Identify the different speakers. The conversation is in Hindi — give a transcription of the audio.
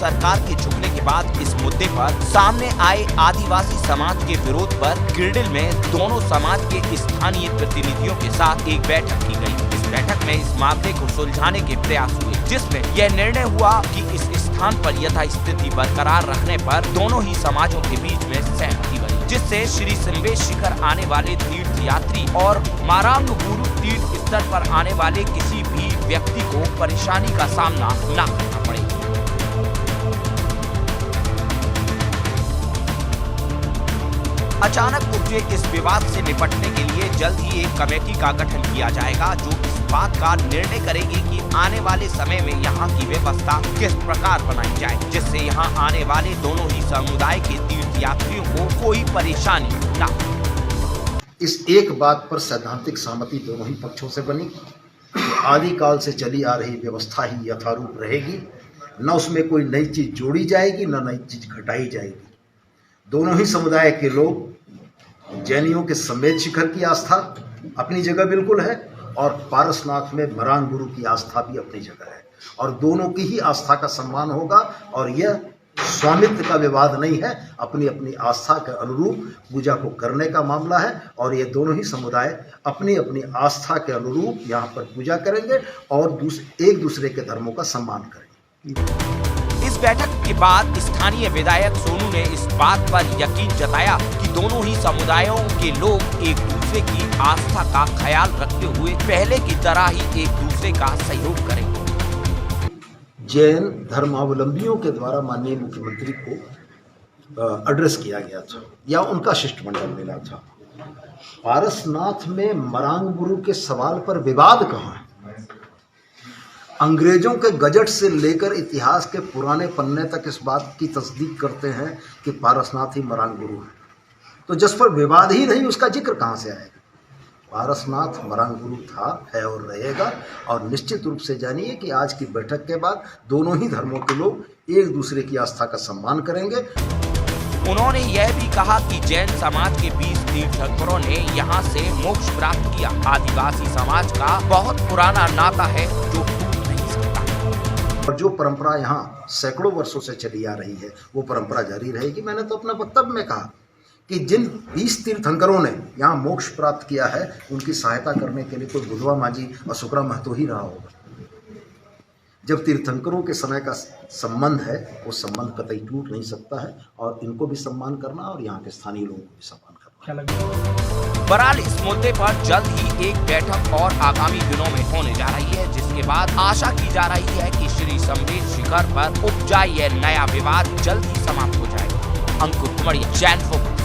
Speaker 1: सरकार के झुकने के बाद इस मुद्दे पर सामने आए आदिवासी समाज के विरोध पर गिरिडीह में दोनों समाज के स्थानीय प्रतिनिधियों के साथ एक बैठक की गई। इस बैठक में इस मामले को सुलझाने के प्रयास हुए, जिसमें यह निर्णय हुआ कि इस स्थान पर यथास्थिति बरकरार रखने पर दोनों ही समाजों के बीच में सहमति बनी, जिससे श्री संबेश शिखर आने वाले तीर्थ यात्री और मारांग गुरु तीर्थ स्थल पर आने वाले किसी भी व्यक्ति को परेशानी का सामना न करना पड़े। अचानक उपजे इस विवाद से निपटने के लिए जल्द ही एक कमेटी का गठन किया जाएगा, जो इस बात का निर्णय करेगी कि आने वाले समय में यहाँ की व्यवस्था किस प्रकार बनाई जाए, जिससे यहाँ आने वाले दोनों ही समुदाय के तीर्थ यात्रियों को कोई परेशानी न हो।
Speaker 2: इस एक बात पर सैद्धांतिक सहमति दोनों ही पक्षों से बनी कि आदिकाल से चली आ रही व्यवस्था ही यथारूप रहेगी, न उसमें कोई नई चीज जोड़ी जाएगी न नई चीज घटाई जाएगी। दोनों ही समुदाय के लोग, जैनियों के संबेश शिखर की आस्था अपनी जगह बिल्कुल है और पारसनाथ में मरांग गुरु की आस्था भी अपनी जगह है, और दोनों की ही आस्था का सम्मान होगा। और यह स्वामित्व का विवाद नहीं है, अपनी अपनी आस्था के अनुरूप पूजा को करने का मामला है, और ये दोनों ही समुदाय अपनी अपनी आस्था के अनुरूप यहाँ पर पूजा करेंगे और एक दूसरे के धर्मों का सम्मान करेंगे।
Speaker 1: इस बैठक के बाद स्थानीय विधायक सोनू ने इस बात पर यकीन जताया कि दोनों ही समुदायों के लोग एक दूसरे की आस्था का ख्याल रखते हुए पहले की तरह ही एक दूसरे का सहयोग करेंगे।
Speaker 2: जैन धर्मावलंबियों के द्वारा माननीय मुख्यमंत्री को एड्रेस किया गया था या उनका शिष्टमंडल मिला था। पारसनाथ में मरांग गुरु के सवाल पर विवाद कहाँ है? अंग्रेजों के गजट से लेकर इतिहास के पुराने पन्ने तक इस बात की तस्दीक करते हैं कि पारसनाथ ही मरांग गुरु है, तो जिस पर विवाद ही नहीं उसका जिक्र कहाँ से आएगा? पारसनाथ मरांग गुरु था, है और रहेगा। और निश्चित रूप से जानिए कि आज की बैठक के बाद दोनों ही धर्मों के लोग एक दूसरे की आस्था का सम्मान करेंगे।
Speaker 1: उन्होंने यह भी कहा कि जैन समाज के 20 तीर्थंकरों ने यहाँ से मोक्ष प्राप्त किया। आदिवासी समाज का बहुत पुराना नाता है जो टूट नहीं सकता,
Speaker 2: और जो परंपरा यहाँ सैकड़ों वर्षों से चली आ रही है वो परंपरा जारी रहेगी। मैंने तो अपने वक्तव्य में कहा कि जिन 20 तीर्थंकरों ने यहाँ मोक्ष प्राप्त किया है उनकी सहायता करने के लिए कोई बुधवा माझी और सुकरा महतो ही रहा होगा। जब तीर्थंकरों के समय का संबंध है वो संबंध कतई टूट नहीं सकता है, और इनको भी सम्मान करना और यहाँ के स्थानीय लोगों को भी सम्मान करना।
Speaker 1: बहरहाल इस मुद्दे पर जल्द ही एक बैठक और आगामी दिनों में होने जा रही है, जिसके बाद आशा की जा रही है कि श्री संबेश शिखर पर उपजा यह नया विवाद जल्द ही समाप्त हो जाएगा। अंकुर कुमारिया, जैन फोकस।